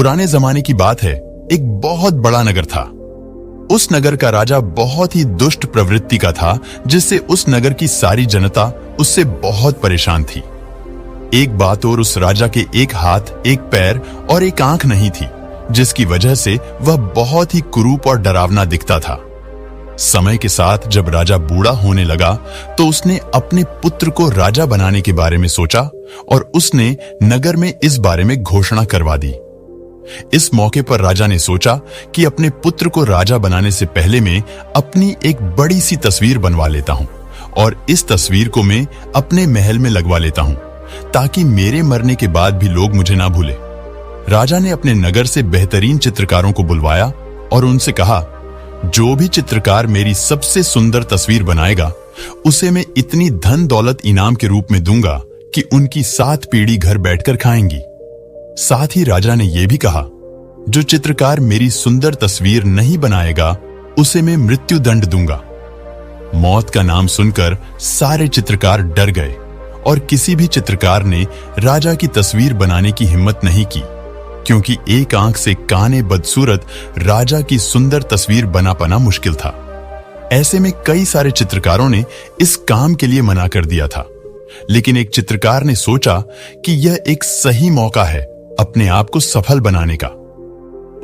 पुराने जमाने की बात है, एक बहुत बड़ा नगर था। उस नगर का राजा बहुत ही दुष्ट प्रवृत्ति का था, जिससे उस नगर की सारी जनता उससे बहुत परेशान थी। एक बात और, उस राजा के एक हाथ, एक पैर और एक आंख नहीं थी, जिसकी वजह से वह बहुत ही कुरूप और डरावना दिखता था। समय के साथ जब राजा बूढ़ा होने लगा तो उसने अपने पुत्र को राजा बनाने के बारे में सोचा और उसने नगर में इस बारे में घोषणा करवा दी। इस मौके पर राजा ने सोचा कि अपने पुत्र को राजा बनाने से पहले मैं अपनी एक बड़ी सी तस्वीर बनवा लेता हूं और इस तस्वीर को मैं अपने महल में लगवा लेता हूं ताकि मेरे मरने के बाद भी लोग मुझे ना भूले। राजा ने अपने नगर से बेहतरीन चित्रकारों को बुलवाया और उनसे कहा, जो भी चित्रकार मेरी सबसे सुंदर तस्वीर बनाएगा उसे मैं इतनी धन दौलत इनाम के रूप में दूंगा कि उनकी 7 पीढ़ी घर बैठकर खाएंगी। साथ ही राजा ने यह भी कहा, जो चित्रकार मेरी सुंदर तस्वीर नहीं बनाएगा उसे मैं मृत्यु दंड दूंगा। मौत का नाम सुनकर सारे चित्रकार डर गए और किसी भी चित्रकार ने राजा की तस्वीर बनाने की हिम्मत नहीं की, क्योंकि एक आंख से काने बदसूरत राजा की सुंदर तस्वीर बना पाना मुश्किल था। ऐसे में कई सारे चित्रकारों ने इस काम के लिए मना कर दिया था, लेकिन एक चित्रकार ने सोचा कि यह एक सही मौका है अपने आप को सफल बनाने का।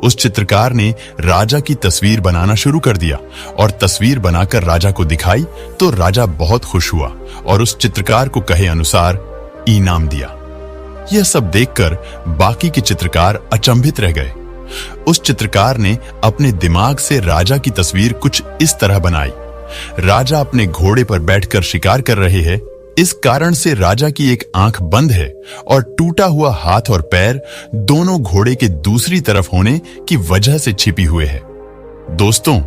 उस चित्रकार ने राजा की तस्वीर बनाना शुरू कर दिया और तस्वीर बनाकर राजा को दिखाई तो राजा बहुत खुश हुआ और उस चित्रकार को कहे अनुसार इनाम दिया। यह सब देखकर बाकी के चित्रकार अचंभित रह गए। उस चित्रकार ने अपने दिमाग से राजा की तस्वीर कुछ इस तरह बनाई। राजा अपने घोड़े पर बैठकर शिकार कर रहे हैं, इस कारण से राजा की एक आंख बंद है और टूटा हुआ हाथ और पैर दोनों घोड़े के दूसरी तरफ होने की वजह से छिपी हुए हैं। दोस्तों,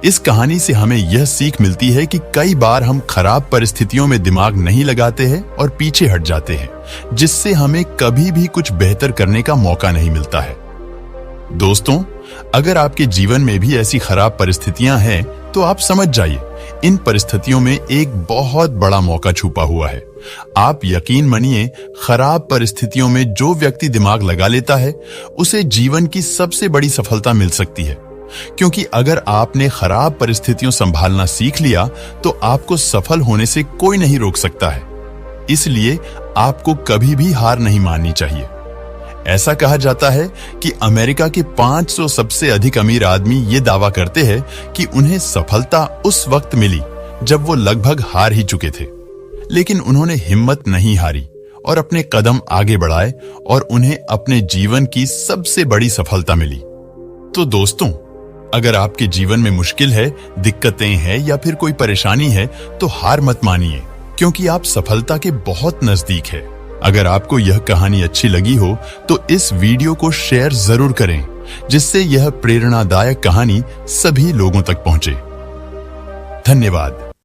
इस कहानी से हमें यह सीख मिलती है कि कई बार हम खराब परिस्थितियों में दिमाग नहीं लगाते हैं और पीछे हट जाते हैं, जिससे हमें कभी भी कुछ बेहतर करने का मौका नहीं मिलता है। दोस्तों, अगर आपके जीवन में भी ऐसी खराब परिस्थितियां हैं तो आप समझ जाइए, इन परिस्थितियों में एक बहुत बड़ा मौका छुपा हुआ है। आप यकीन मानिए, खराब परिस्थितियों में जो व्यक्ति दिमाग लगा लेता है उसे जीवन की सबसे बड़ी सफलता मिल सकती है, क्योंकि अगर आपने खराब परिस्थितियों संभालना सीख लिया तो आपको सफल होने से कोई नहीं रोक सकता है। इसलिए आपको कभी भी हार नहीं माननी चाहिए। ऐसा कहा जाता है कि अमेरिका के 500 सबसे अधिक अमीर आदमी ये दावा करते हैं कि उन्हें सफलता उस वक्त मिली जब वो लगभग हार ही चुके थे, लेकिन उन्होंने हिम्मत नहीं हारी और अपने कदम आगे बढ़ाए और उन्हें अपने जीवन की सबसे बड़ी सफलता मिली। तो दोस्तों, अगर आपके जीवन में मुश्किल है, दिक्कतें हैं या फिर कोई परेशानी है तो हार मत मानिए, क्योंकि आप सफलता के बहुत नजदीक है। अगर आपको यह कहानी अच्छी लगी हो तो इस वीडियो को शेयर जरूर करें, जिससे यह प्रेरणादायक कहानी सभी लोगों तक पहुंचे। धन्यवाद।